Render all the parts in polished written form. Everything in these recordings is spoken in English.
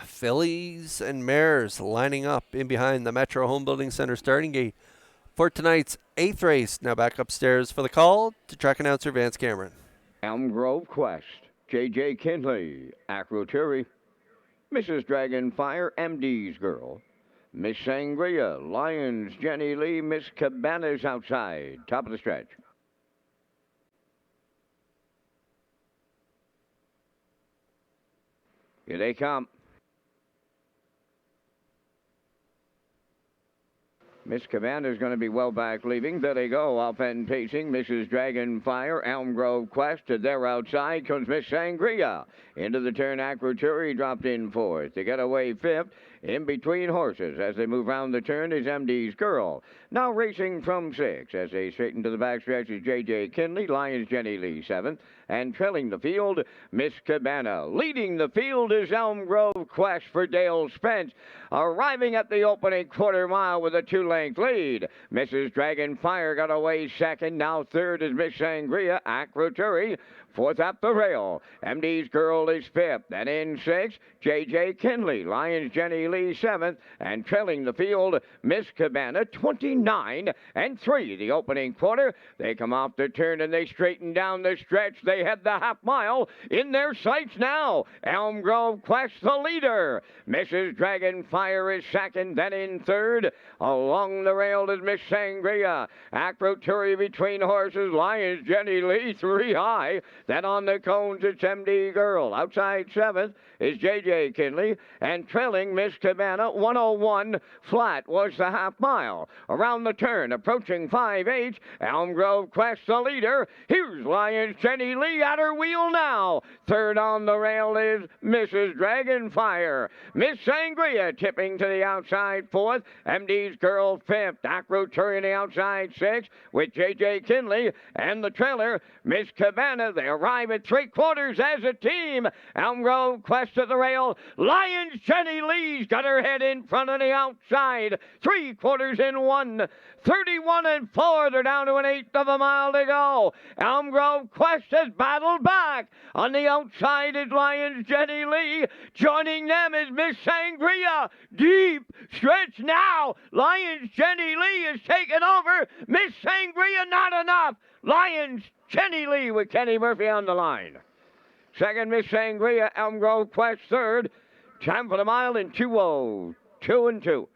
fillies and mares lining up in behind the Metro Home Building Center starting gate for tonight's 8th race. Now back upstairs for the call to track announcer Vance Cameron. Elm Grove Quest, J.J. Kinley, Acroturi, Mrs. Dragonfire, MD's Girl, Miss Sangria, Lions, Jenny Lee, Miss Cabanas outside, top of the stretch. Here they come. Miss Cabana's going to be well back leaving. There they go, off and pacing. Mrs. Dragonfire, Elm Grove Quest. To their outside comes Miss Sangria. Into the turn, Acroturi dropped in fourth. To get away fifth. In between horses as they move round the turn is MD's Girl. Now racing from six as they straighten to the backstretch is J.J. Kinley, Lions Jenny Lee seventh. And trailing the field, Miss Cabana. Leading the field is Elm Grove Quest for Dale Spence. Arriving at the opening quarter mile with a 2-length lead. Mrs. Dragonfire got away second. Now third is Miss Sangria, Acroturi. Fourth up the rail. MD's Girl is fifth. Then in sixth, J.J. Kinley. Lions Jenny Lee seventh. And trailing the field, Miss Cabana 29-3. The opening quarter. They come off the turn and they straighten down the stretch. They head the half mile in their sights now. Elm Grove Quest the leader. Mrs. Dragonfire is second. Then in third. Along the rail is Miss Sangria. Acroturi between horses. Lions Jenny Lee 3 high. Then on the cones, it's MD Girl. Outside seventh is J.J. Kinley. And trailing Miss Cabana, 101 flat was the half mile. Around the turn, approaching 5-8, Elm Grove Quest the leader. Here's Lions Jenny Lee at her wheel now. Third on the rail is Mrs. Dragonfire. Miss Sangria tipping to the outside fourth. MD's Girl fifth. Acroturi on the outside sixth with J.J. Kinley. And the trailer, Miss Cabana. They arrive at 3/4 as a team. Elm Grove Quest to the rail. Lions Jenny Lee's got her head in front on the outside. 3/4 in 1. 31-4. They're down to an eighth of a mile to go. Elm Grove Quest has battled back. On the outside is Lions Jenny Lee. Joining them is Miss Sangria. Deep stretch now. Lions Jenny Lee is taken over. Miss Sangria not enough. Lions Jenny Lee with Kenny Murphy on the line. Second, Miss Sangria. Elm Grove Quest third. Time for the mile in 2:02 2.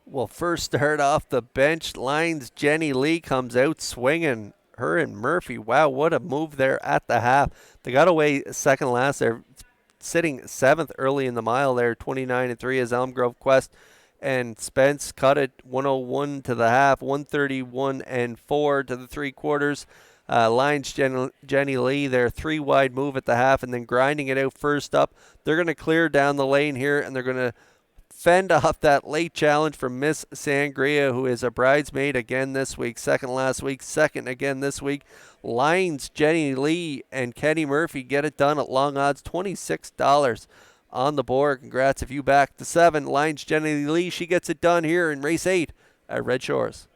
Well, first start off the bench. Lions Jenny Lee comes out swinging. Her and Murphy. Wow, what a move there at the half. They got away second last. They're sitting seventh early in the mile there. 29-3 is Elm Grove Quest. And Spence cut it 101 to the half. 131-4 to the 3/4. Lions Jenny Lee, their 3 wide move at the half and then grinding it out first up. They're going to clear down the lane here and they're going to fend off that late challenge from Miss Sangria, who is a bridesmaid again this week, second last week, second again this week. Lions Jenny Lee and Kenny Murphy get it done at long odds, $26 on the board. Congrats if you back the 7. Lions Jenny Lee, she gets it done here in race 8 at Red Shores.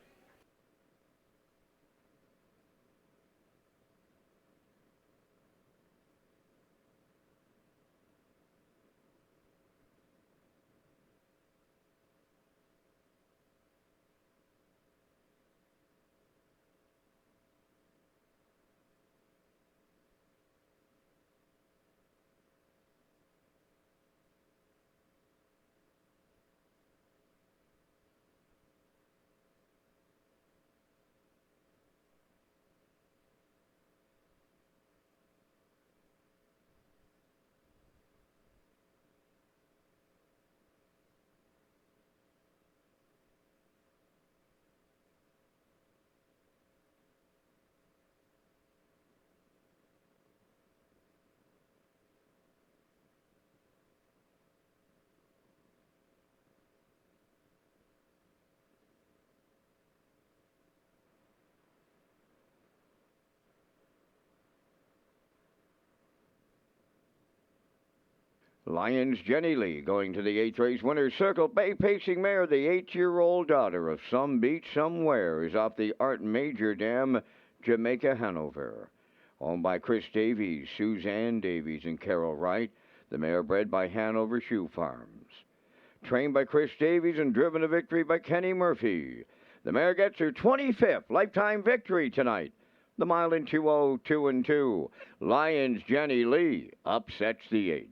Lions Jenny Lee going to the 8th race winner. Circle Bay pacing mare, the 8-year-old daughter of Some Beach Somewhere, is off the Art Major Dam, Jamaica, Hanover. Owned by Chris Davies, Suzanne Davies, and Carol Wright. The mare bred by Hanover Shoe Farms. Trained by Chris Davies and driven to victory by Kenny Murphy. The mare gets her 25th lifetime victory tonight. The mile in 2:02 and 2. Lions Jenny Lee upsets the 8.